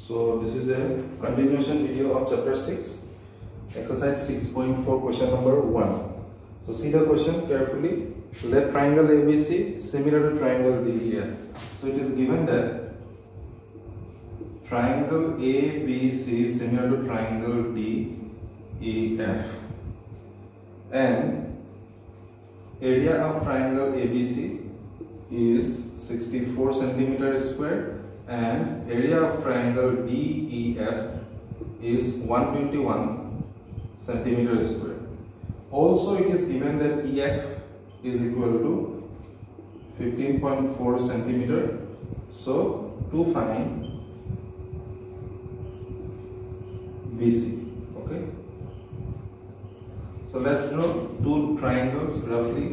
So this is a continuation video of chapter 6, exercise 6.4, question number 1. So see the question carefully. Let triangle ABC similar to triangle DEF. So it is given that triangle ABC similar to triangle DEF and area of triangle ABC is 64 centimeter square and area of triangle DEF is 121 centimeter square. Also it is given that EF is equal to 15.4 centimeter. So to find BC. Okay. So let's draw two triangles roughly.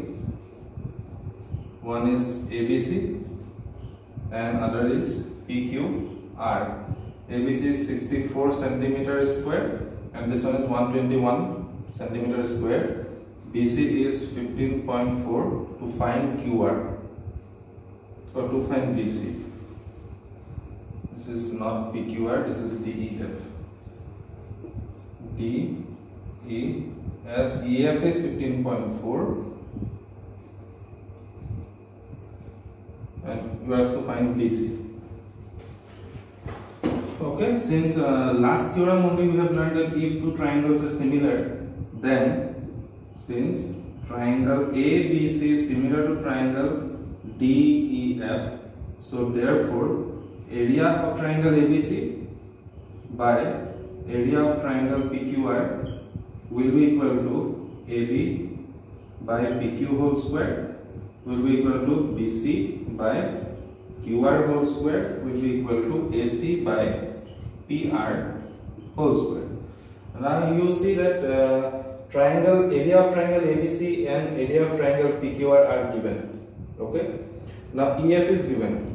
One is ABC and other is PQR. ABC is 64 centimeter square and this one is 121 centimeter square. BC is 15.4. To find QR or to find BC. This is not PQR, this is DEF. EF is 15.4 and you have to find BC. Okay, since last theorem only we have learned that if two triangles are similar, then since triangle ABC is similar to triangle DEF, so therefore area of triangle ABC by area of triangle PQR will be equal to AB by PQ whole square will be equal to BC by QR whole square will be equal to AC by PR whole square. Now you see that triangle area of triangle ABC and area of triangle PQR are given. Okay. Now EF is given.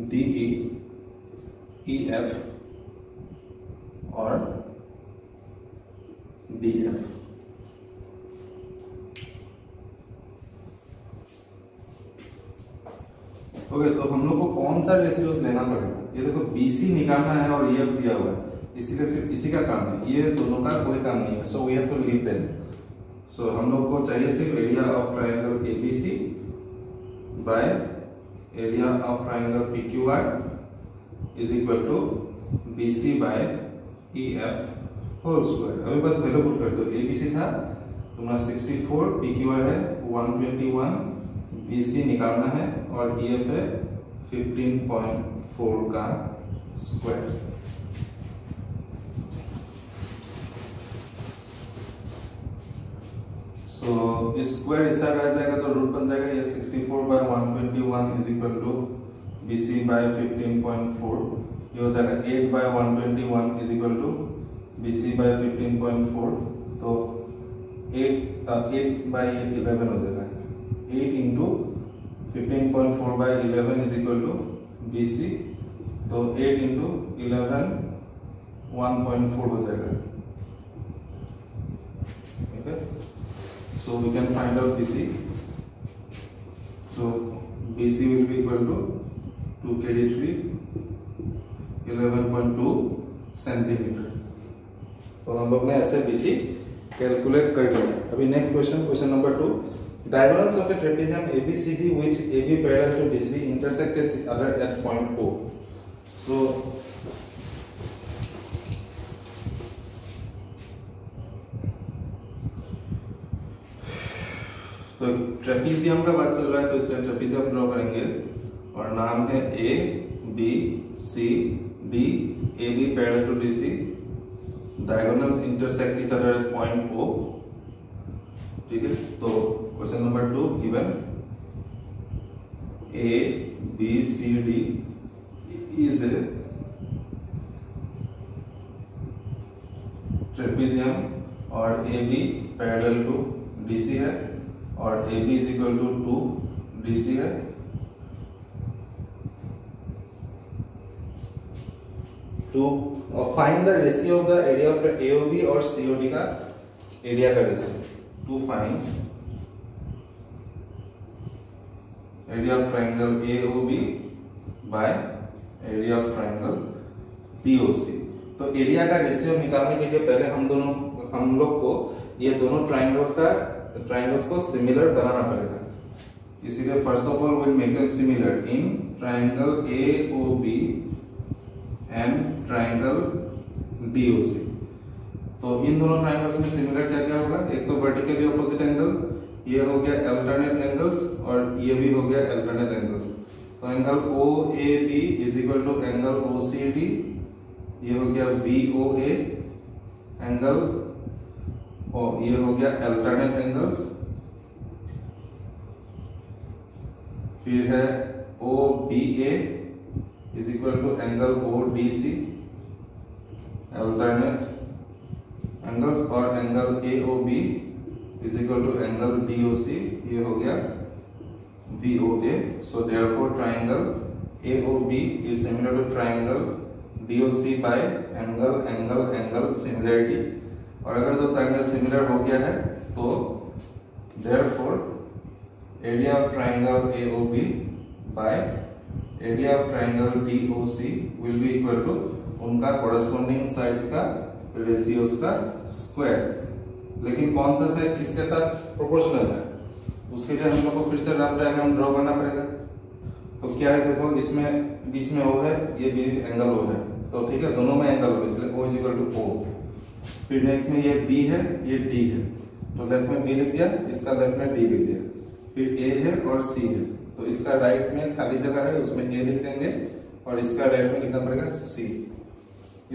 DE, EF और DF. Okay, तो हम लोग को कौन सा ratios लेना पड़ेगा? ये देखो BC निकालना है और EF दिया हुआ है, इसी का काम है, ये दोनों का कोई काम नहीं है. So we have to leave them. So हम लोग को चाहिए सिर्फ area of triangle ABC by area of triangle PQR is equal to BC by EF whole square. अभी बस वैल्यू पुट कर दो. ABC था तुम्हारा 64, PQR है 121, BC निकालना है और EF है 15.4 का स्क्वायर. तो इस स्क्वायर इस साइड आ जाएगा तो रूट बन जाएगा. ये 64 by 121 is equal to BC by 15.4. ये हो जाएगा 8 by 121 is equal to BC by 15.4. तो 8 by 11 हो जाएगा. 8 into 15.4 by 11 is equal to BC. तो 8 इंटू 11 1.4 हो जाएगा. Okay. So we can find out BC. So BC will be equal to 2 kd3 11.2 centimeter. तो हम लोग ने ऐसे BC कैलकुलेट कर लिया. अभी next question number 2. Diagonals of a trapezium ABCD which AB parallel to DC intersect each other at point O. So तो trapezium का बात चल रहा है तो इसलिए ट्रेपीजियम ड्रॉ करेंगे और नाम है A B C D. AB parallel to DC, diagonals intersect each other at point O. ठीक है. तो question number 2 given A B C D is a trapezium और AB पैरेलल टू DC है और AB is equal to 2 DC है. To find the ratio of the area of the AOB और COD का area का ratio. To find area of triangle AOB by area of triangle DOC। तो area का ratio निकालने के लिए पहले हम लोग को ये दोनों ट्राइंगल्स को सिमिलर बनाना पड़ेगा। इसीलिए first of all will make them similar in triangle AOB and triangle DOC। तो इन दोनों ट्राइंगल्स में सिमिलर क्या क्या होगा? एक तो वर्टिकली ऑपोजिट एंगल, ये हो गया अल्टरनेट एंगल्स, और ये भी हो गया अल्टरनेट एंगल्स। तो angle OAB is equal to angle OCD, ये हो गया VOA एंगल, और ये हो गया अल्टरनेट एंगल्स। फिर है OBA is equal to angle ODC alternate angles, और angle AOB is equal to angle DOC, ये हो गया VOA। So therefore triangle AOB is similar to triangle DOC by angle angle angle similarity. और अगर दो triangle similar हो गया है तो therefore area of triangle AOB by area of triangle DOC will be equal to उनका corresponding sides का ratios का स्क्वायर। लेकिन कौन सा साइड किसके साथ प्रोपोर्शनल है, उसके लिए हम लोग को फिर से रफ डायग्राम ड्रॉ करना पड़ेगा। तो क्या है, देखो इसमें बीच में O है, ये भी एंगल O है, तो ठीक है, दोनों में एंगल O, इसलिए O is equal to O। फिर नेक्स्ट में ये B है, ये D है, तो लेफ्ट में B लिख दिया, इसका लेफ्ट में D लिख दिया। फिर A है और C है, तो इसका राइट में खाली जगह है, उसमें A लिख देंगे, और इसका राइट में लिखना पड़ेगा C।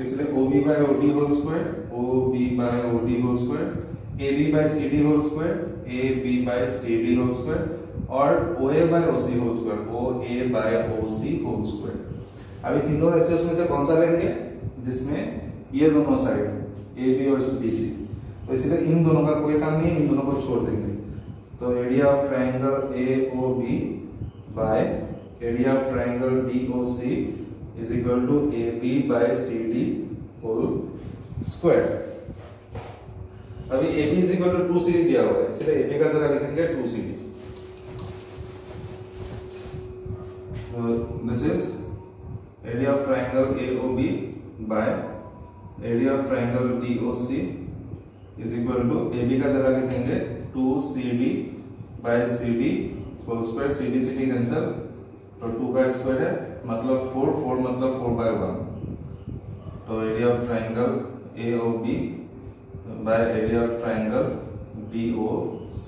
इसलिए OB by OD whole square, OB by OD whole square, AB by CD whole square, AB by CD whole square, और OA by OC whole square, OA by OC whole square. अभी तीनों ratios में से कौन सा लेंगे? जिसमें ये दोनों साइड AB और BC, तो इसलिए इन दोनों का कोई काम नहीं है, इन दोनों को छोड़ देंगे। तो area of triangle AOB by area of triangle DOC is equal to AB by CD whole square. अभी AB is equal to 2CD दिया हुआ है, इसलिए AB का जगह लिखेंगे 2CD। This is area of triangle AOB by area of triangle DOC is equal to AB का जगह लिखेंगे 2CD by CD whole square, CD CD cancel, तो 2 का स्क्वायर है मतलब 4, 4 मतलब 4/1। तो area of triangle AOB by area of triangle DOC,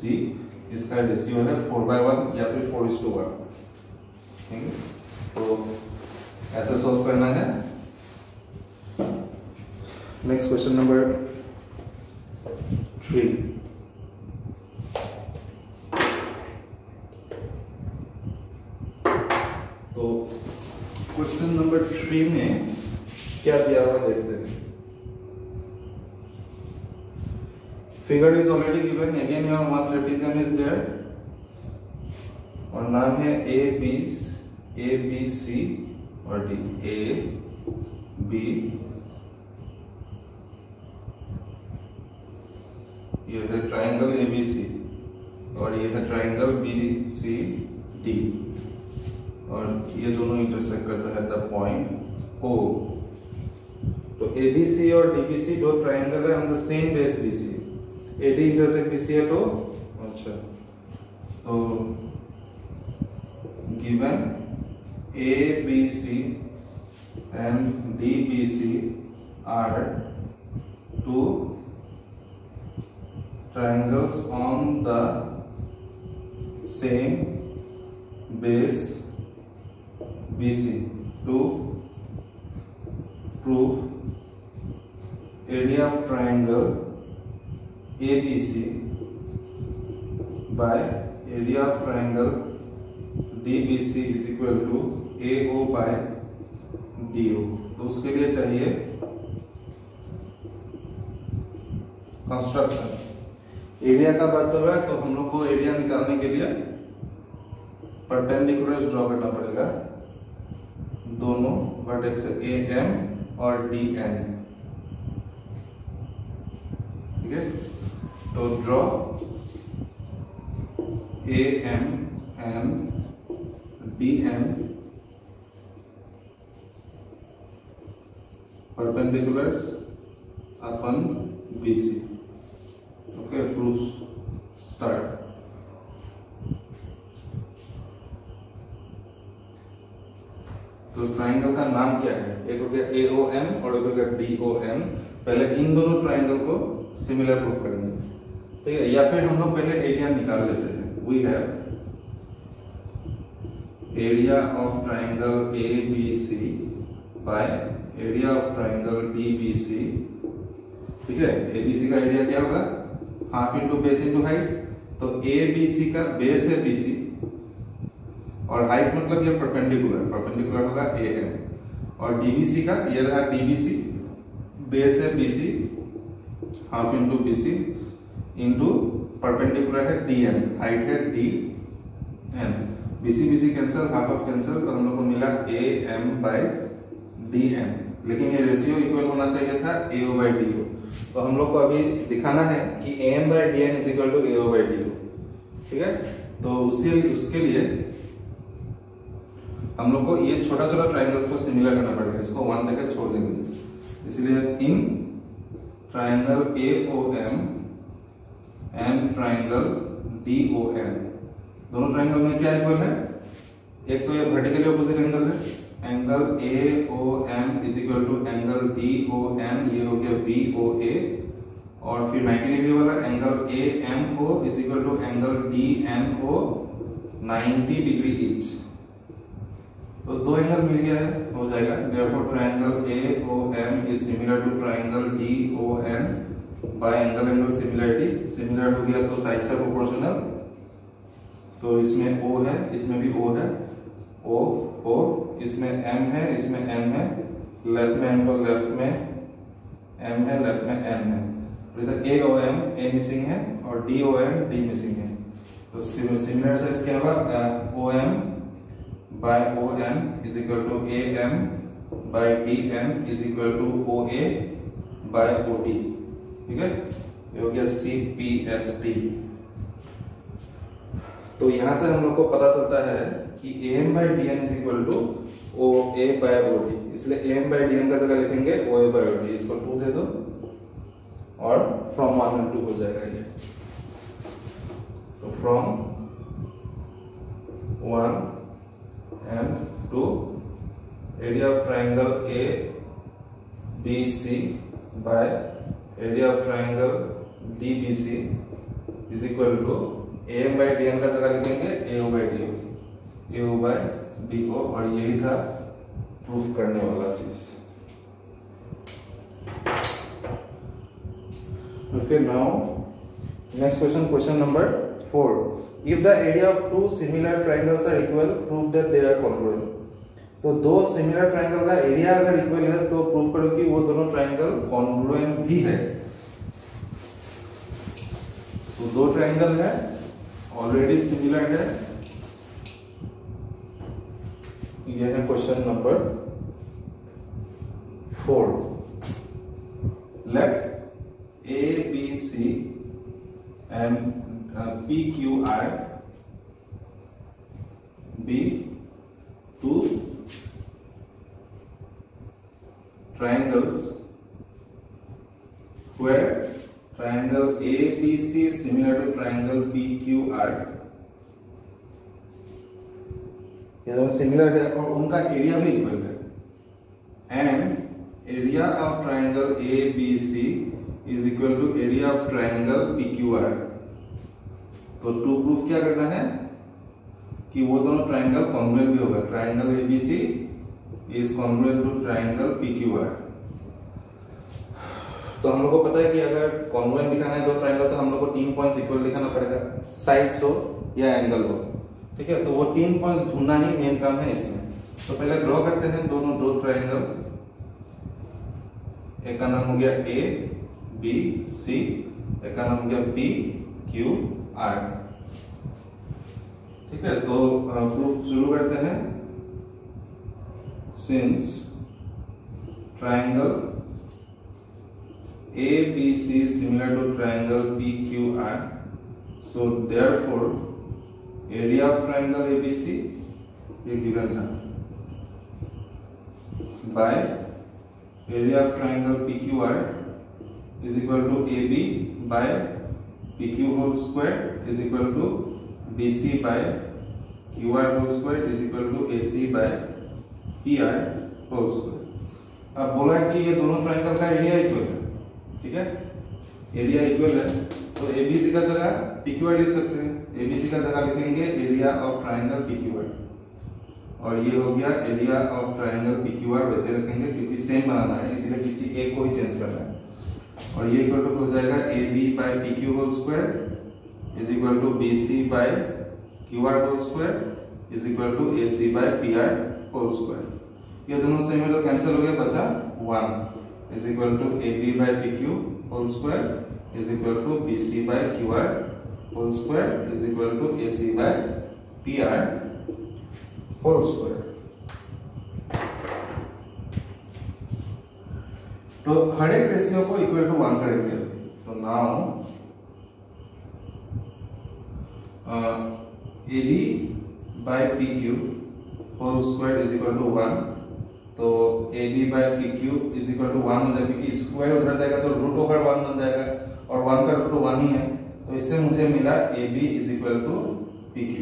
इसका रेशियो है 4/1 या फिर 4:1। ठीक है, तो ऐसे सॉल्व करना है। Next question number 3। तो क्वेश्चन नंबर 3 में क्या दिया हुआ देखते हैं। Figure is already given, again your one trapezium is there, और नाम है ABC और D। AB, ये है ट्राइंगल ABC, और ये है ट्राइंगल BCD, और ये दोनों इंटरसेक्ट करता है द पॉइंट O। तो ABC और DBC दो ट्राइंगल है on the same base BC। AD intersect BC है तो अच्छा, तो given ABC and DBC are two triangles on the same base BC. To prove area of triangle ABC by area of triangle DBC is equal to AO by DO, तो उसके लिए चाहिए construction. Area का बात चल रहा है, तो हम लोग को एरिया निकालने के लिए परपेंडिकुलर ड्रॉ करना पड़ेगा दोनों वर्टेक्स AM और DN। ठीक है, तो draw AM and DN perpendiculars upon BC. Okay, proof start. तो ट्राइंगल का नाम क्या है? एक हो गया AOM और एक हो गया DOM। पहले इन दोनों ट्राइंगल को सिमिलर प्रूफ करेंगे, ठीक है? या फिर हम लोग पहले एरिया निकाल लेते हैं। We have area of triangle ABC by area of triangle DBC, ठीक है? ABC का एरिया क्या होगा? Half into base into height. तो ABC का बेस है BC और हाइट मतलब ये परपेंडिकुलर होगा AM। और DBC का ये रहा DBC, बेस है BC, half into BC into perpendicular है DN, हाइट है DN। BC cancel, half of cancel, तो हम लोग को मिला AM बाय DN। लेकिन ये रेशियो इक्वल होना चाहिए था AO बाय DO। तो हम लोग को अभी दिखाना है कि AM by DN is equal to AO by DO, ठीक है? तो उसके लिए हम लोग को ये छोटा छोटा ट्राइंगल्स को सिमिलर करना पड़ेगा। इसको 1 देकर छोड़ देंगे। इसलिए in triangle AOM and triangle DOM, दोनों ट्राइंगल में क्या इक्वल है? एक तो ये वर्टिकली ऑपोजिट एंगल है, angle AOM is equal to angle DOM, ये हो गया VOA। और फिर 90 डिग्री वाला angle AMO is equal to angle DMO, 90 degree each. तो दो एंगल मिल गया है, हो जाएगा। Therefore triangle AOM is similar to triangle DOM by angle similarity. Similar हो गया तो साइड्स आर प्रोपोर्शनल। तो इसमें O है, इसमें भी O है, O O, इसमें M है, इसमें N है। लेफ्ट में M, तो लेफ्ट में M है, लेफ्ट में N है। इधर AOM A मिसिंग है और DOM D मिसिंग है। तो सिमिलर साइज क्या होगा? OM by OM is equal to AM by DM is equal to OA by OD, ठीक है? ये हो गया CPST। तो यहां से हम लोग को पता चलता है कि AM by DN is equal to OA by OD। इसलिए AM by DN का जगह लिखेंगे OA by OD। इसको 2 दे दो और from 1 and 2 हो जाएगा ये। तो from 1 and 2 area of triangle ABC by area of triangle DBC is equal to AM by DN का जगह लिखेंगे AO by DO, AO by DO। और यही था प्रूफ करने वाला चीज। Okay, now next question number 4. If the area of two similar triangles are equal, prove that they are congruent। तो दो सिमिलर ट्रायंगल का एरिया अगर इक्वल है तो प्रूव करो कि वो दोनों ट्रायंगल कॉन्ग्रुएंट भी है। तो दो ट्रायंगल है, ऑलरेडी सिमिलर है। यह है question number 4। Let ABC and PQR be two triangles where triangle ABC is similar to triangle PQR। ये दोनों सिमिलर है और उनका एरिया भी इक्वल है। And area of triangle ABC is equal to area of triangle PQR। तो to proof क्या करना है कि वो दोनों ट्राइंगल कॉन्ग्रुएंट भी होगा। Triangle ABC is congruent to triangle PQR। तो हम लोग को पता है कि अगर कॉन्ग्रुएंट दिखाना है दो ट्राइंगल तो हम लोग को 3 पॉइंट्स इक्वल दिखाना पड़ेगा, साइड्स हो या एंगल हो, ठीक है? तो वो 3 पॉइंट्स ढूंढना ही मेन काम है इसमें। तो पहले ड्रॉ करते हैं दोनों दो ट्राइंगल। एक का नाम हो गया ABC, एक का नाम हो गया PQR, ठीक है? तो प्रूफ शुरू करते हैं। Since triangle ABC is similar to triangle PQR, so therefore area of triangle ABC ये गिवन था, by area of triangle PQR is equal to AB by PQ whole square is equal to BC by QR whole square is equal to AC by PR whole square. अब बोला कि ये दोनों triangle का area equal है, ठीक है, area equal है, तो ABC का जगह PQR लिख सकते हैं। ABC का जगह लिखेंगे एरिया ऑफ ट्राइंगल PQR, और ये हो गया एरिया ऑफ ट्राइंगल PQR, वैसे रखेंगे क्योंकि सेम बनाना है, इसीलिए किसी एक को ही चेंज करना है। और ये इक्वल टू हो जाएगा AB by PQ whole square is equal to BC by QR whole square is equal to AC by PR whole square. ये दोनों सेम है तो कैंसिल हो गया, बचा 1 is equal to AB by PQ whole square is equal to BC by QR whole square is equal to AC by PR whole square. तो हर एक रेशियो को इक्वल टू 1 करेंगे। तो now AB by PQ whole square is equal to 1, तो AB by PQ is equal to 1 हो जाएगा, क्योंकि स्क्वायर उधर जाएगा तो रूट ओवर 1 बन जाएगा, और 1 का रूट 1 ही है, तो इससे मुझे मिला AB is equal to PQ,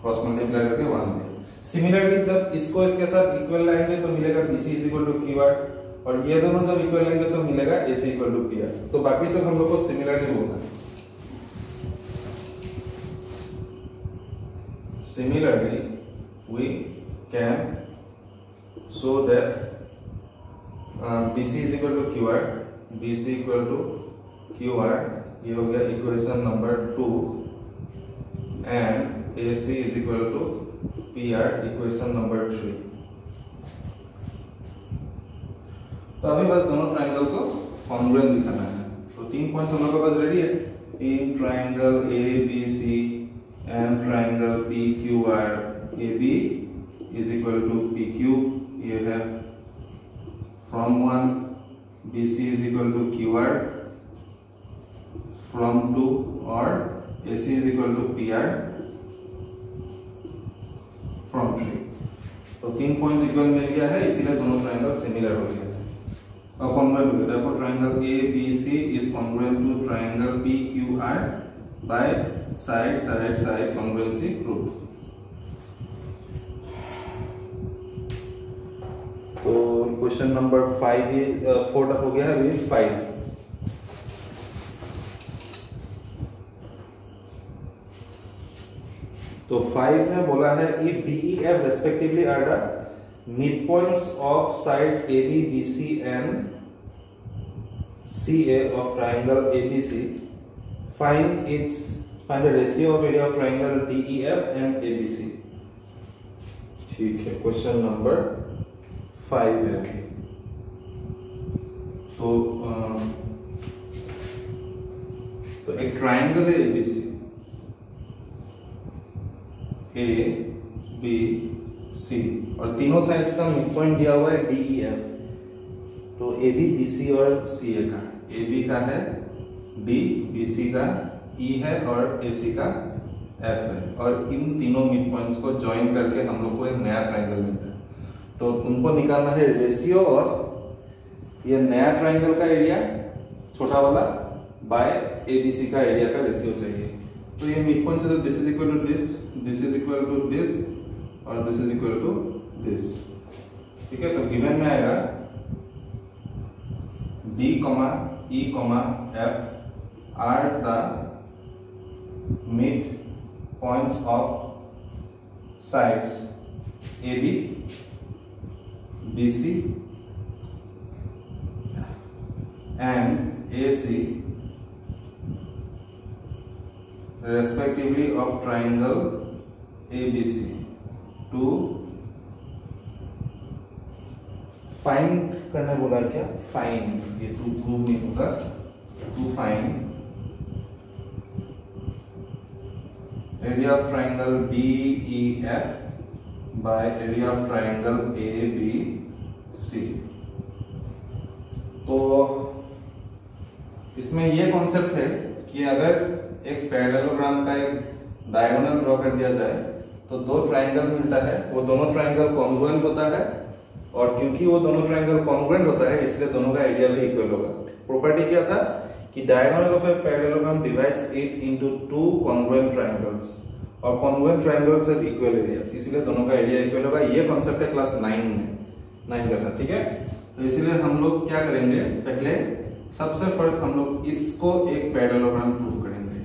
cross multiply करके 1 हो गया। सिमिलरली जब इसको इसके साथ इक्वल लाएंगे तो मिलेगा BC is equal to QR, और ये दोनों जब इक्वल लेंगे तो मिलेगा AC इक्वल टू PR। तो बाकी सब हम लोग को सिमिलरली बोलना है। Similarly, we can show that BC is equal to QR, BC equal to QR, ये हो गया equation number 2, and AC is equal to PR, equation number 3। तो अभी बस दोनों ट्राइंगल को कॉन्ग्रुएंट दिखाना है। तो 3 पॉइंट्स हम लोग के पास रेडी है, in triangle ABC and triangle PQR, AB is equal to PQ, ये है from 1, BC is equal to QR from 2, और AC is equal to PR from 3। तो 3 पॉइंट्स इक्वल मिल गया है, इसीलिए दोनों ट्राइंगल सिमिलर हो गया और कॉन्ग्रुएंट हो गया। Therefore triangle ABC is congruent to triangle PQR by side congruency proved। तो क्वेश्चन नंबर 4 तक हो गया है, अभी 5। तो 5 में बोला है if DEF respectively are the midpoints of sides AB, BC and CA of triangle ABC, find the ratio of area of triangle DEF and ABC। ठीक है, क्वेश्चन नंबर 5 है। तो एक ट्राइंगल है ABC, ABC, और तीनों साइड्स का mid point दिया हुआ है DEF। तो AB, BC और CA का, AB का है D, BC का E है और AC का F है, और इन तीनों मिड पॉइंट्स को ज्वाइन करके हम लोग को एक नया ट्राइंगल मिलता है। तो तुमको निकालना है रेशियो ऑफ ये नया ट्राइंगल का एरिया छोटा वाला बाय ABC का एरिया का रेशियो चाहिए। तो ये मिड पॉइंट से तो this is equal to this, this is equal to this, और this is equal to this. ठीक है, तो गिवन में आएगा D, E, F are the mid points of sides AB, BC and AC respectively of triangle ABC to find करना बोला क्या, find, ये टू प्रूव नहीं होगा, to find area of triangle DEF by area of triangle ABC। तो इसमें ये concept है कि अगर एक पैरेललोग्राम का एक डायगोनल ड्रॉ कर दिया जाए तो दो ट्राइंगल मिलता है, वो दोनों ट्राइंगल कॉन्ग्रुएंट होता है, और क्योंकि वो दोनों ट्राइंगल कॉन्ग्रुएंट होता है इसलिए दोनों का एरिया भी इक्वल होगा। प्रॉपर्टी क्या था कि diagonal of a parallelogram divides it into two congruent triangles, और congruent triangles have equal areas, इसलिए दोनों का एरिया इक्वल होगा। ये कांसेप्ट है क्लास 9 करना, ठीक है। तो इसलिए हम लोग क्या करेंगे, पहले सबसे फर्स्ट हम लोग इसको एक पैरेललोग्राम प्रूव करेंगे,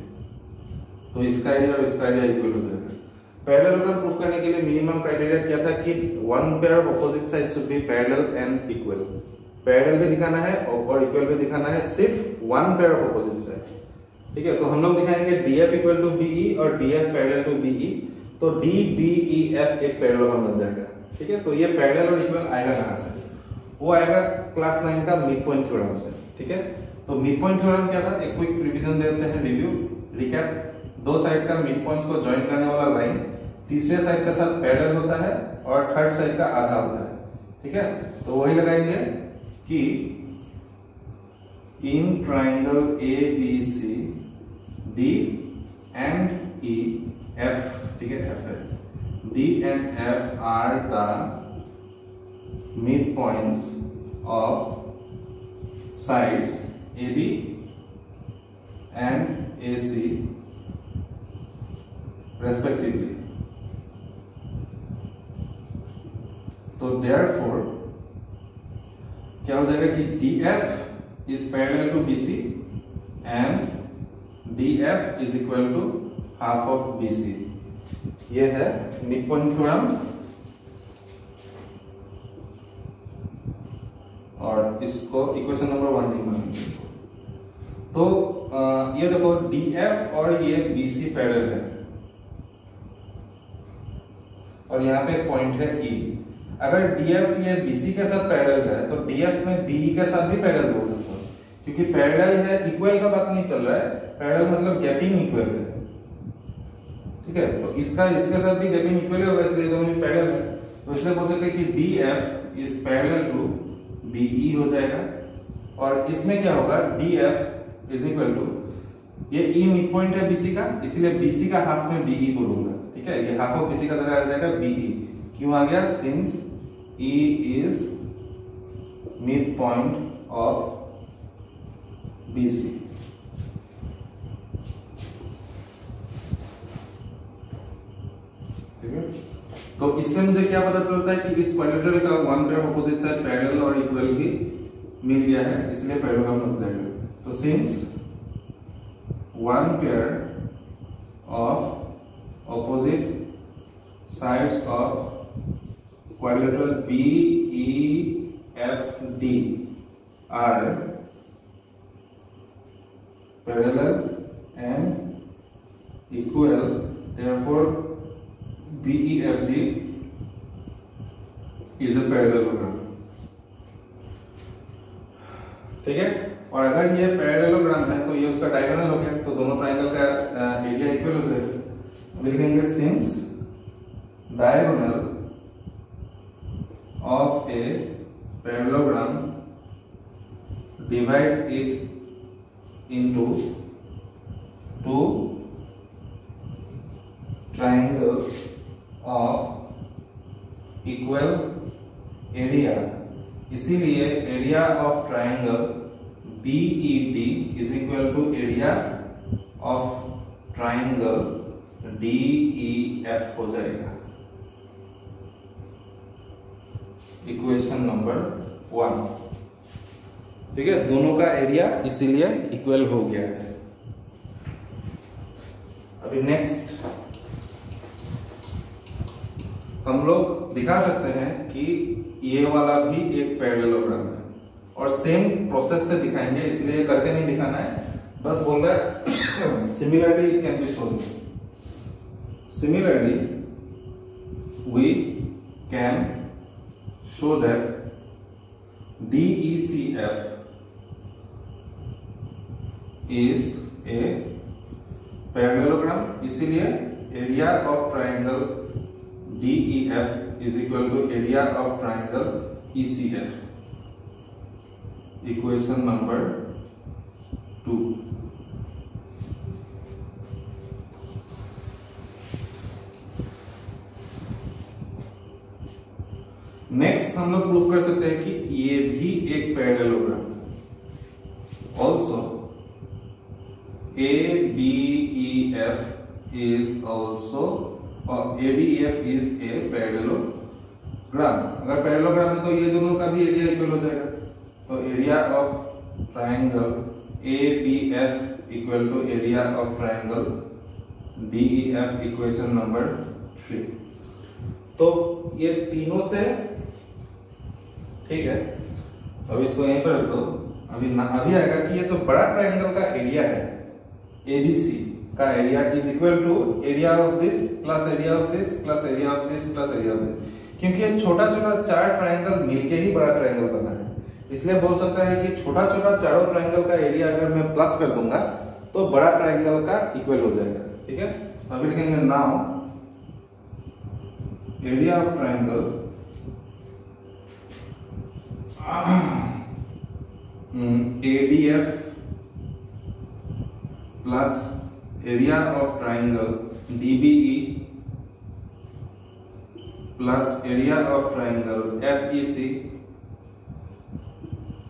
तो इसका एरिया और इसका एरिया इक्वल हो जाएगा। पैरेललोग्राम प्रूव करने के लिए मिनिमम क्राइटेरिया क्या था कि one pair of opposite side should be parallel and equal. Parallel भी दिखाना है और इक्वल भी दिखाना है, सिर्फ one pair of opposite side, ठीक है। तो हम लोग दिखाएंगे DF इक्वल टू BE और DF पैरेलल टू BE, तो DBEF एक पैरेललोग्राम बन जाएगा, ठीक है। तो ये पैरेलल और इक्वल आएगा कहां से, वो आएगा क्लास 9 का मिड पॉइंट थ्योरम से, ठीक है। तो मिड पॉइंट थ्योरम क्या था, एक क्विक रिवीजन देते हैं, रिव्यू रिकैप। दो साइड का मिड पॉइंट्स को ज्वाइन करने वाला लाइन तीसरे साइड के साथ पैरेलल होता है और थर्ड साइड का आधा होता है, ठीक है। तो वही लगाएंगे कि in triangle ABC D and E F, ठीक है, F है, D and F are the midpoints of sides AB and AC respectively. तो therefore क्या हो जाएगा कि DF is parallel to BC and DF is equal to half of BC। ये है मिड पॉइंट थ्योरम, और इसको इक्वेशन नंबर 1 लिखेंगे। तो ये देखो DF और ये BC पैरेलल है, और यहाँ पे एक पॉइंट है E। अगर DF ये BC के साथ पैरेलल है तो DF में BE के साथ भी पैरेलल बोल सकते हो, क्योंकि पैरेलल है, इक्वल का बात नहीं चल रहा है, पैरेलल मतलब गैपिंग इक्वल है, ठीक है। तो इसका इसके साथ भी गैपिंग इक्वल है, इसलिए दोनों ही पैरेलल है, तो इसलिए बोल सकते हैं कि DF is parallel to BE हो जाएगा। और इसमें क्या होगा, DF इज इक्वल टू, ये E मिड पॉइंट है BC का, इसलिए BC का हाफ में BE बोलूंगा, ठीक है। ये हाफ ऑफ BC का जगह आ जाएगा BE। क्यों आ गया, since E is mid point of BC। तो इससे मुझे क्या पता चलता है कि इस क्वाड्रिलेटरल का one pair of opposite side parallel और इक्वल भी मिल गया है, इसलिए पैरेललोग्राम बन जाएगा। तो since one pair of opposite sides of quadrilateral BEFD are parallel and equal, therefore BEFD is a parallelogram, ठीक है। और अगर ये पैरेललोग्राम है तो ये उसका डायगोनल हो गया, तो दोनों ट्राइंगल का एरिया इक्वल हो जाएगा। लिखेंगे since diagonal of a parallelogram divides it into two triangles of equal area, इसीलिए area of triangle BED is equal to area of triangle DEF हो जाएगा। इक्वेशन नंबर 1, ठीक है। दोनों का एरिया इसीलिए इक्वल हो गया है। अभी नेक्स्ट हम लोग दिखा सकते हैं कि ये वाला भी एक पैरेललोग्राम है, और सेम प्रोसेस से दिखाएंगे, इसलिए करके नहीं दिखाना है, बस बोल रहा है similarly it can be shown. Similarly we can show that DECF is a parallelogram, इसीलिए area of triangle DEF is equal to area of triangle ECF। Equation number 2। Next हम लोग प्रूव कर सकते हैं कि ये भी एक parallelogram also ADEF is also or ADEF is a parallelogram। अगर पैरेललोग्राम है तो ये दोनों का भी एरिया इक्वल हो जाएगा। तो area of triangle ADF equal to area of triangle DEF, equation number 3। तो ये तीनों से ठीक है, अब इसको यहीं पर रख दो। अभी आएगा कि ये जो बड़ा ट्राइंगल का एरिया है ABC का area is equal to area of this plus area of this plus area of this plus area of this, क्योंकि ये छोटा छोटा चार ट्राइंगल मिलके ही बड़ा ट्राइंगल बना है। इसलिए बोल सकता है कि छोटा छोटा चारों ट्राइंगल का एरिया अगर मैं प्लस कर दूंगा तो बड़ा ट्राइंगल का इक्वल हो जाएगा। ठीक है, अभी लिखेंगे now area of triangle ADF plus area of triangle DBE plus area of triangle FEC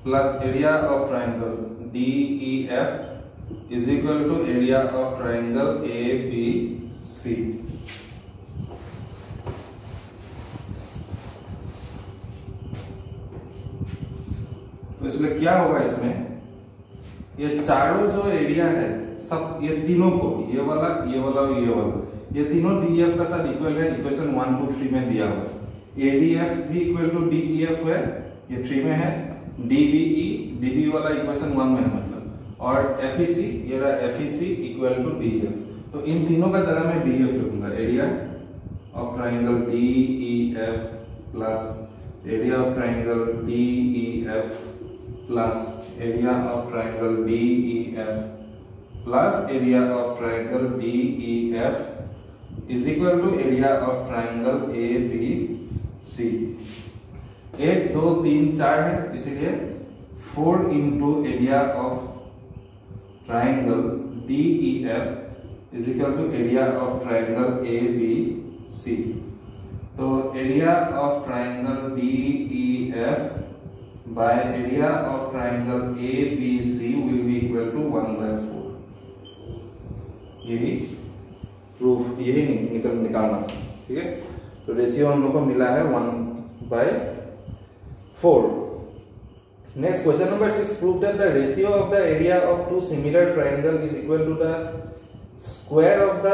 plus area of triangle DEF is equal to area of triangle ABC। तो इसलिए क्या होगा, इसमें ये चारों जो एरिया है सब ये तीनों को ये वाला ये वाला और ये वाला ये तीनों DEF का साथ इक्वल है। इक्वेशन 1 2 3 में दिया हुआ है। ADF भी इक्वल टू DEF है, ये 3 में है। DBE वाला इक्वेशन 1 में है मतलब, और FEC ये रहा FEC इक्वल टू DEF। तो इन तीनों का जगह मैं DEF लिखूंगा। Area of triangle DEF plus area of triangle DEF plus area of triangle DEF plus area of triangle DEF is equal to area of triangle ABC। 1 2 3 4 है, इसीलिए 4 into area of triangle DEF is equal to area of triangle ABC। तो area of triangle DEF by area of triangle ABC will be equal to 1/4। यही proof, यही निकालना। ठीक है, तो ratio हम लोग को मिला है 1/4। Next question number 6, prove that the ratio of the area of two similar triangle is equal to the square of the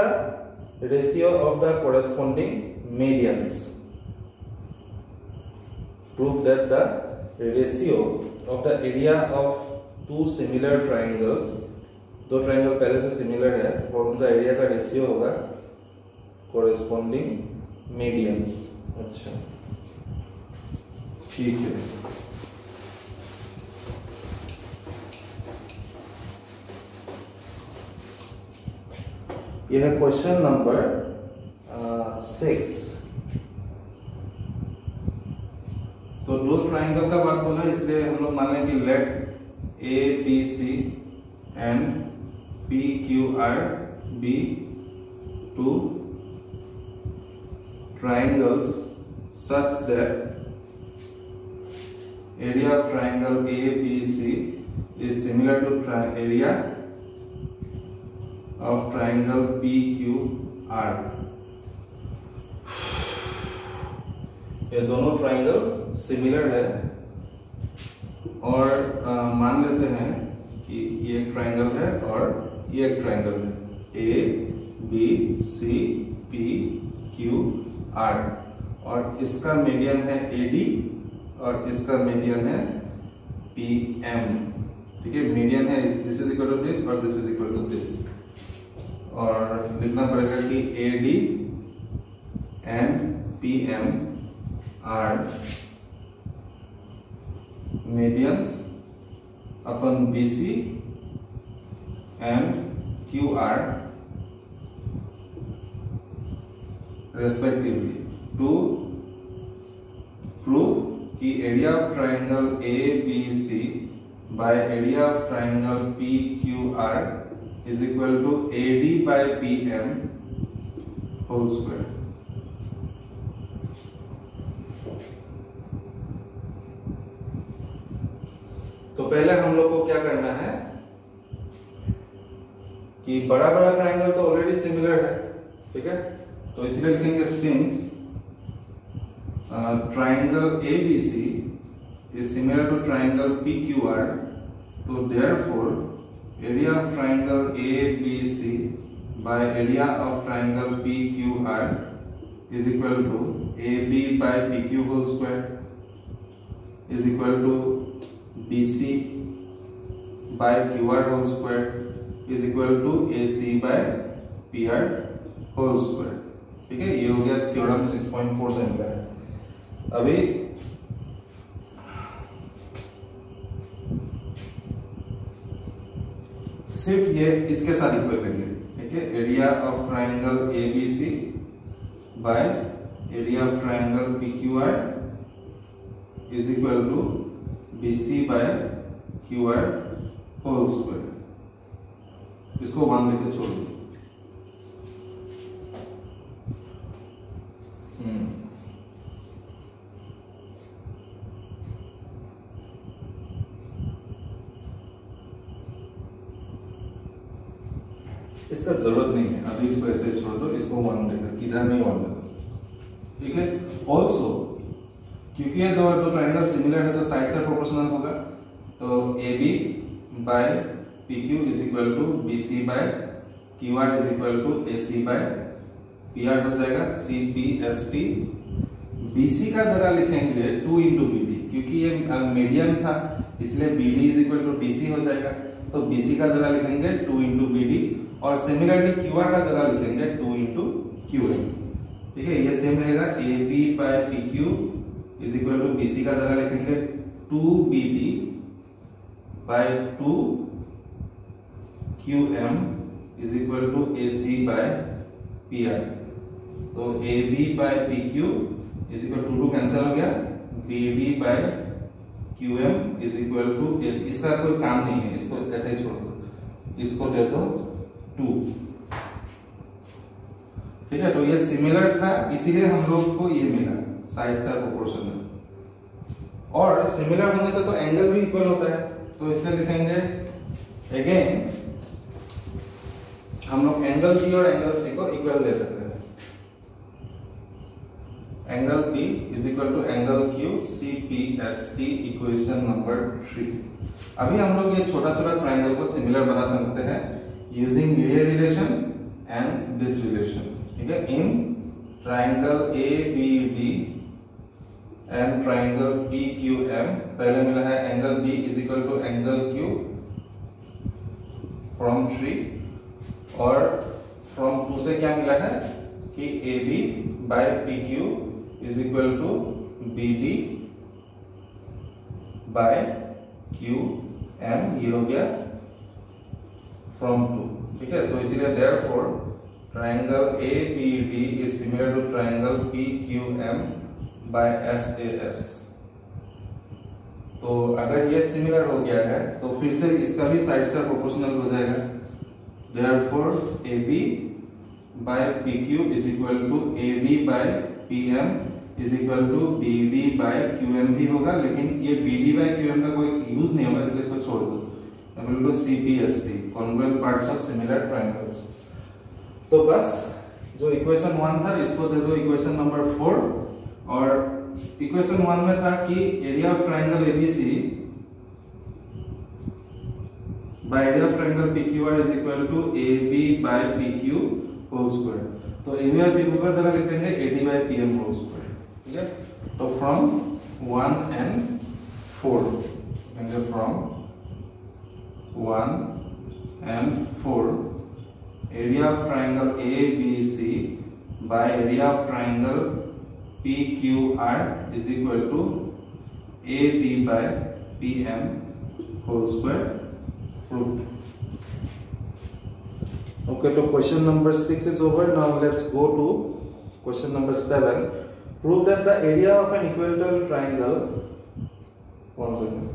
ratio of the corresponding medians. Prove that the ratio of the area of two similar triangles, दो triangle पहले से similar है और उनका area का ratio होगा corresponding medians. अच्छा ठीक है, यह है क्वेश्चन नंबर 6। तो दो ट्राइंगल का बात बोला, इसलिए हम लोग मान लें कि let ABC and PQR be two triangles such that area of triangle ABC is similar to area of triangle PQR। ये दोनों ट्राइंगल सिमिलर है और मान लेते हैं कि ये एक ट्राइंगल है और ये एक ट्राइंगल है ABCPQR और इसका मीडियन है AD और इसका मीडियन है PM। ठीक है, मीडियन है this is equal to this और this is equal to this, और लिखना पड़ेगा कि AD and PM are medians upon BC and QR respectively to prove कि area of triangle ABC by area of triangle PQR is equal to AD by PM whole square। पहले हम लोग को क्या करना है कि बड़ा बड़ा ट्राइंगल तो ऑलरेडी सिमिलर है, ठीक है, तो इसलिए लिखेंगे since triangle ABC is similar to triangle PQR, so therefore area of triangle ABC by area of triangle PQR is equal to AB by PQ whole square is equal to BC by QR whole square is equal to AC by PR whole square। ठीक है, ये हो गया theorem 6.4 से मिला है। अभी सिर्फ ये इसके साथ इक्वल लेंगे, ठीक है, area of triangle ABC by area of triangle PQR is equal to BC by QR whole square. इसको 1 लेके छोड़ दो। इसका जरूरत नहीं है, अभी इसको ऐसे छोड़ दो, इसको 1 लेकर, किधर नहीं 1 लेकर, ठीक है। ऑल्सो क्योंकि ये दो ट्राइंगल सिमिलर है तो साइड से प्रोपोर्शनल होगा, तो AB by PQ is equal to BC by QR is equal to AC by PR हो जाएगा। CPST BC का जगह लिखेंगे 2 into BD, क्योंकि ये मीडियम था इसलिए BD is equal to DC हो जाएगा, तो BC का जगह लिखेंगे 2 into BD और सिमिलरली QR का जगह लिखेंगे 2 into QM, ठीक है। ये सेम रहेगा, AB by PQ is equal to BC का जगह लिखेंगे 2BD by 2 QM is equal to AC by PR, तो AB by PQ is equal to 2 cancel हो गया, BD by QM is equal to AC। इसका कोई काम नहीं है, इसको ऐसे ही छोड़ दो, इसको दे दो 2, ठीक है। तो ये सिमिलर था इसीलिए हम लोग को ये मिला, साइड से प्रोपोर्शनल, और सिमिलर होने से तो एंगल भी इक्वल होता है, तो इसलिए लिखेंगे अगेन हम लोग एंगल P और एंगल C को इक्वल ले सकते हैं। Angle P is equal to angle Q, CPST equation number 3। अभी हम लोग ये छोटा छोटा ट्राइंगल को सिमिलर बना सकते हैं यूजिंग ये रिलेशन एंड दिस रिलेशन, ठीक है। In triangle ABD and triangle PQM पहले मिला है angle B is equal to angle Q from 3, और फ्रॉम 2 से क्या मिला है कि AB by PQ is equal to BD by QM, ये हो गया फ्रॉम 2, ठीक है। तो इसीलिए therefore triangle ABD is similar to triangle PQM by SAS। तो अगर ये सिमिलर हो गया है तो फिर से इसका भी साइड से प्रोपोर्शनल हो जाएगा, therefore AB by PQ is equal to AD by PM is equal to BD by QM भी होगा, लेकिन ये BD बाय QM का कोई यूज नहीं होगा इसलिए इसको छोड़ दो। Equal to CPST congruent parts of similar triangles. तो बस जो इक्वेशन 1 था इसको दे दो इक्वेशन नंबर 4, और इक्वेशन 1 में था कि area of triangle ABC by area of triangle PQR is equal to AB by PQ whole square, तो AB बाय PQ का जगह लिख देंगे AD by PM whole square, ठीक है। तो फ्रॉम 1 and 4 लेंगे, from 1 and 4 area of triangle ABC by area of triangle PQR is equal to AB by PM whole square proved. Okay, so question number 6 is over. Now let's go to question number 7. Prove that the area of an equilateral triangle, one second.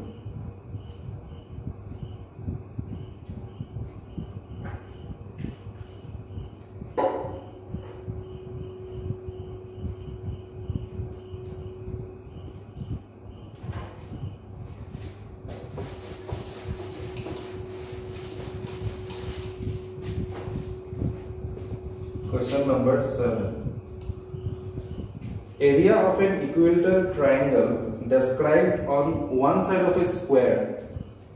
Question number 7. Area of an equilateral triangle described on one side of a square.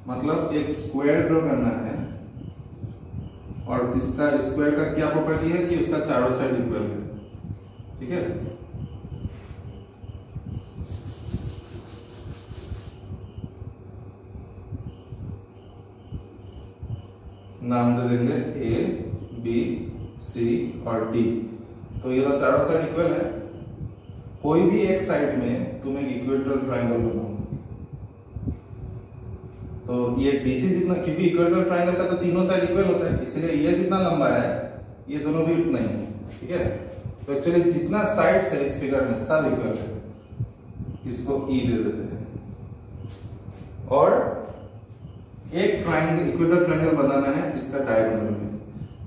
मतलब एक square draw करना है और इसका square का क्या property है कि उसका चारों साइड इक्वल है. ठीक है. नाम दे देंगे ए, बी, सी और डी. तो ये तो चारों साइड इक्वल है. कोई भी एक साइड में तुम एक इक्वेटोरियल ट्रायंगल बनाओ तो ये BC जितना, क्योंकि इक्वेटोरियल ट्रायंगल का तो तीनों साइड इक्वल होता है, इसलिए ये जितना लंबा है ये दोनों भी उतना ही है. ठीक है. तो एक्चुअली जितना साइड्स है इस फिगर में सब इक्वल है. इसको E दे देते हैं. और एक ट्रायंगल, इक्वेटोरियल ट्रायंगल बनाना है इसका डायगोनल में.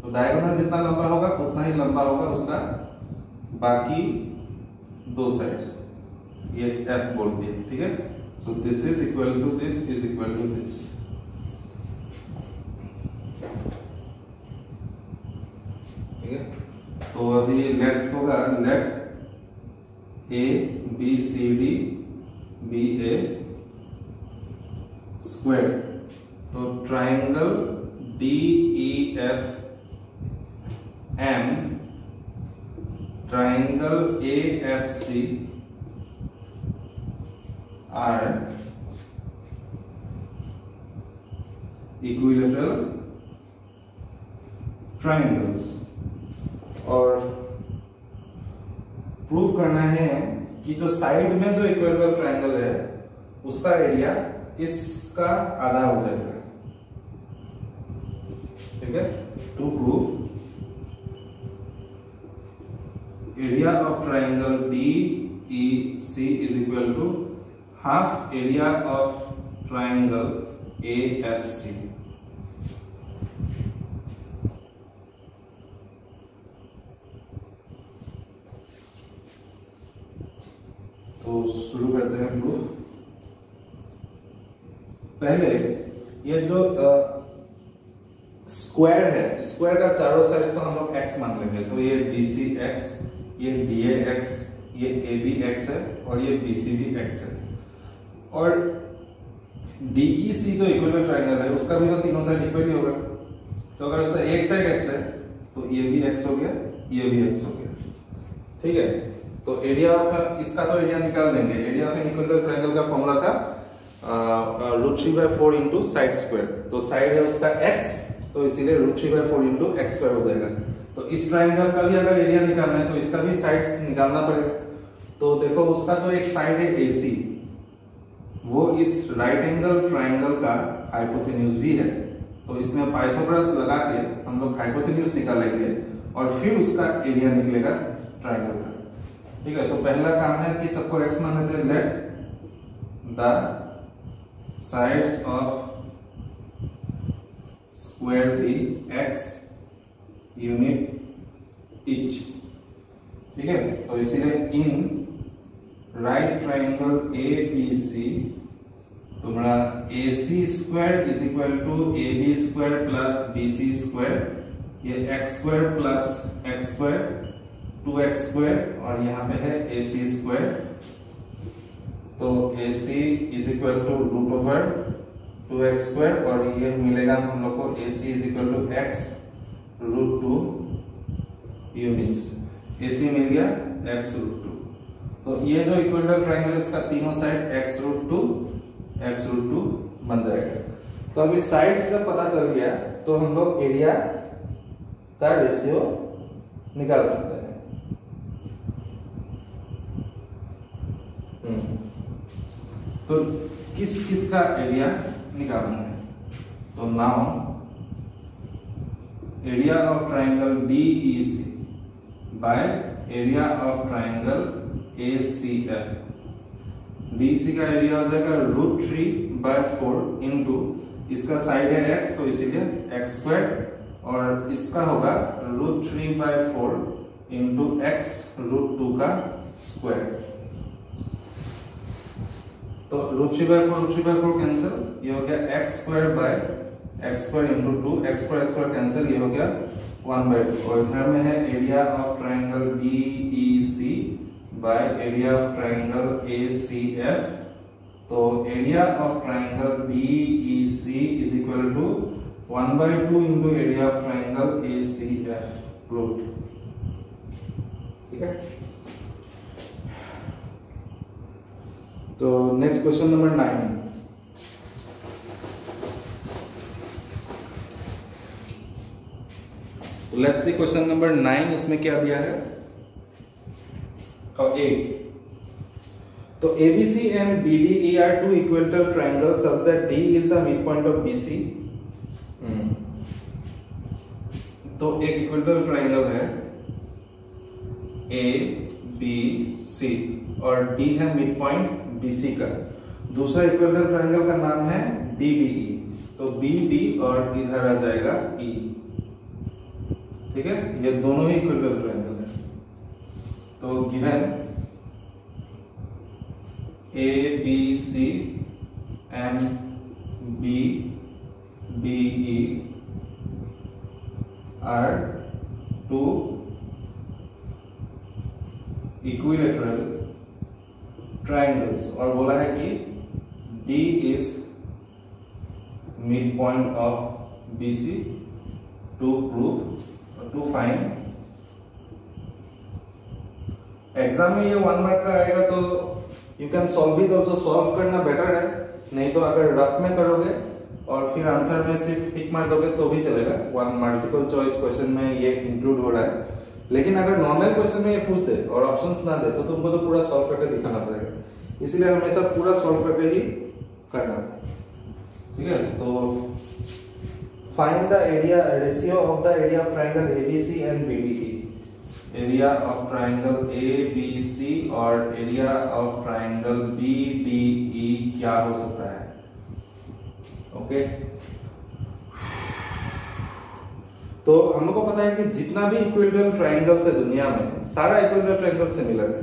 तो डायगोनल जितना लंबा होगा उतना ही लंबा होगा उसका बाकी दो साइड्स. ये F बोल दिया. ठीक है. So this is equal to this is equal to this. ठीक है. तो अभी लेट होगा, let A B C D B A square. तो triangle D E F M, triangle AFC are equilateral triangles. और प्रूव करना है कि जो साइड में जो इक्विलेटरल ट्रायंगल है उसका एरिया इसका आधा हो जाएगा. ठीक है. To prove area of triangle DEC is equal to half area of triangle AFC. तो शुरू करते हैं प्रूफ. पहले ये जो स्क्वायर है, स्क्वायर का चारों साइड को हम लोग x मान लेंगे. तो ये DC x, ये DA x, ये AB x है और ये BC भी x है. और DEC जो इक्विलेटरल ट्रायंगल है उसका भी तो तीनों साइड इक्वल ही होगा. तो अगर उसका एक साइड x है तो ये भी x हो गया, ये भी x हो गया. ठीक है. तो एरिया ऑफ इसका तो एरिया निकाल देंगे. Area of an equilateral triangle का फॉर्मूला था √3/4 इनटू साइड स्क्वायर. तो साइड है उसका x, तो इसीलिए √3/4 इनटू x स्क्वायर हो जाएगा. तो इस ट्रायंगल का भी अगर एरिया निकालना है तो इसका भी साइड्स निकालना पड़ेगा. तो देखो उसका जो एक साइड है AC, वो इस राइट एंगल ट्रायंगल का हाइपोटेन्यूज भी है. तो इसमें पाइथागोरस लगा के हम लोग हाइपोटेन्यूज निकालेंगे और फिर उसका एरिया निकलेगा ट्रायंगल का. ठीक है. तो पहला काम है कि सबको x मान लेते हैं. Let the sides of square be x unit each. ठीक है. तो इसीलिए इन राइट ट्रायंगल ABC तुम्हारा AC square is equal to AB square plus BC square. ये x square plus x square 2x square और यहाँ पे है AC स्क्वायर. तो AC is equal to √2x square और ये मिलेगा हम लोग को AC is equal to x √2 units. AC मिल गया x √2. तो ये जो इक्विलेटरल ट्रायंगल है इसका तीनों साइड x √2 बन जाएगा. तो अभी साइड से पता चल गया तो हम लोग एरिया का रेशियो निकाल सकते हैं. तो किस किस का एरिया निकालना है. तो now area of triangle DEC by area of triangle ACF. DEC का एरिया हो जाएगा √3/4 इनटू इसका साइड है x तो इसीलिए x स्क्वायर और इसका होगा √3/4 इनटू x √2 का स्क्वायर. तो √3/4 कैंसिल, ये हो गया x square by x square into 2. x square cancel, ये हो गया 1/2 और इधर में है area of triangle BEC by area of triangle ACF। तो area of triangle BEC is equal to 1/2 into area of triangle ACF proved. ठीक है, तो next question number 9। Let's see question number 9, उसमें क्या दिया है और 8। तो ABC and BDE are two equilateral triangles such that D is the midpoint of BC। तो एक इक्विलेटरल ट्रायंगल है ABC और D है मिड पॉइंट BC का। दूसरा इक्विलेटरल ट्रायंगल का नाम है BDE। तो BD और इधर आ जाएगा E। ठीक है, ये दोनों ही इक्विलेटरल ट्रायंगल है। तो given ABC and BDE are two equilateral triangles और बोला है कि D is midpoint of BC to prove to find। Exam में ये 1 मार्क का आएगा तो you can solve it also. Solve करना बेटर है, नहीं तो अगर रफ में करोगे और फिर आंसर में सिर्फ टिक मार दोगे तो भी चलेगा। 1 मल्टीपल चॉइस क्वेश्चन में ये इंक्लूड हो रहा है। लेकिन अगर नॉर्मल क्वेश्चन में ये पूछ दे और ऑप्शंस ना दे तो तुमको तो पूरा सॉल्व करके दिखाना पड़ेगा, इसलिए हमेशा पूरा सॉल्व करके ही करना। ठीक है, तो find the area ratio of the area of triangle ABC and BDE। Area of triangle ABC और एरिया ऑफ ट्रायंगल BDE क्या हो सकता है? ओके, तो हम लोग को पता है कि जितना भी इक्विलेटरल ट्रायंगल्स है दुनिया में, सारा इक्विलेटरल ट्रायंगल सिमिलर है।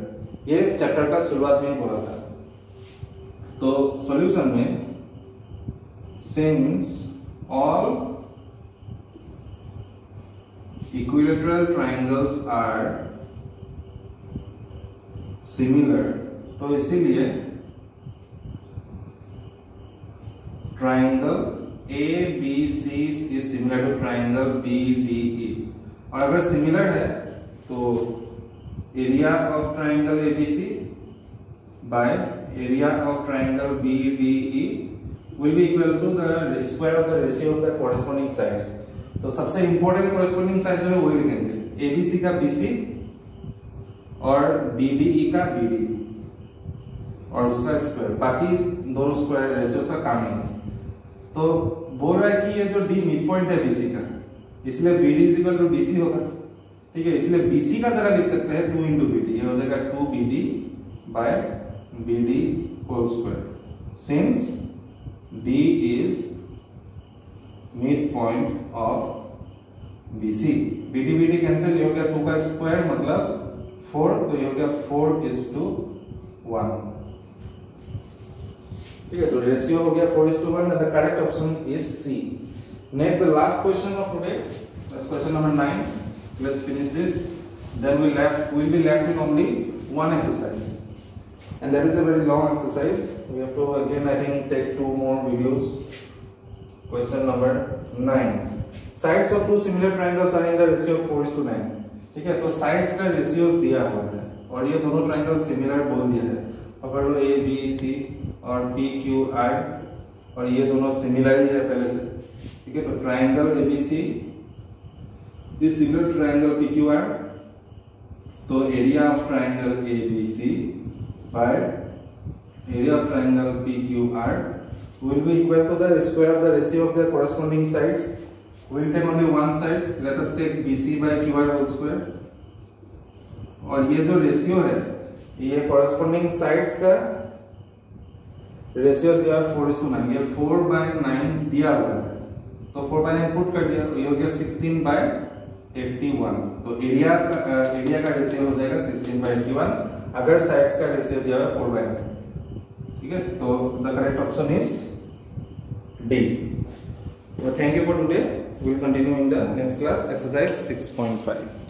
ये चैप्टर का शुरुआत में ही बोला था। तो सॉल्यूशन में since all equilateral triangles are similar, तो इसीलिए triangle ABC is similar to triangle BDE। और अगर सिमिलर है तो area of triangle ABC by area of triangle BDE will be equal to the square of the ratio of the corresponding sides। तो सबसे important corresponding side जो है वही लिखेंगे, ABC का BC और BDE का BD और उसका स्क्वायर, बाकी दोनों स्क्वायर रेशियोस का काम नहीं है। तो बोल रहा है कि ये जो D मिड पॉइंट है BC का, इसलिए BD is equal to BC होगा। ठीक है, इसलिए BC का जगह लिख सकते हैं 2 इंटू BD, ये हो जाएगा 2BD by BD whole square since D is mid point of BC। BD cancel, ये हो गया 2 का स्क्वायर मतलब 4, तो ये हो गया 4:1। ठीक है, तो रेशियो हो गया 4:1 and the correct option is C। Next the last question of today, that's question number 9। Let's finish this, then we'll be left with only one exercise and that is a very long exercise। We have to again I think take 2 more videos। Question number 9, sides of 2 similar triangles are in the ratio 4:9। ठीक है, तो sides का ratio दिया हुआ है और ये दोनों ट्रायंगल सिमिलर बोल दिया है। पकड़ लो ABC और PQR और ये दोनों सिमिलर ही है पहले से। ठीक है, तो triangle ABC is similar triangle PQR। तो area of triangle ABC by area of triangle PQR will be equal to the square of the ratio of the corresponding sides। We will take only one side, let us take BC by QR whole square। और ये जो ratio है ये corresponding sides का ratio दिया 4:9, ये 4/9 दिया हुआ है, तो 4/9 पुट कर दिया, ये हो गया 16/81। तो एरिया का रेशियो हो जाएगा 16/81 अगर साइड्स का रेशियो दिया है 4/9। ठीक है, तो the correct option is D। Thank you for today। We will continue in the next class, exercise 6.5.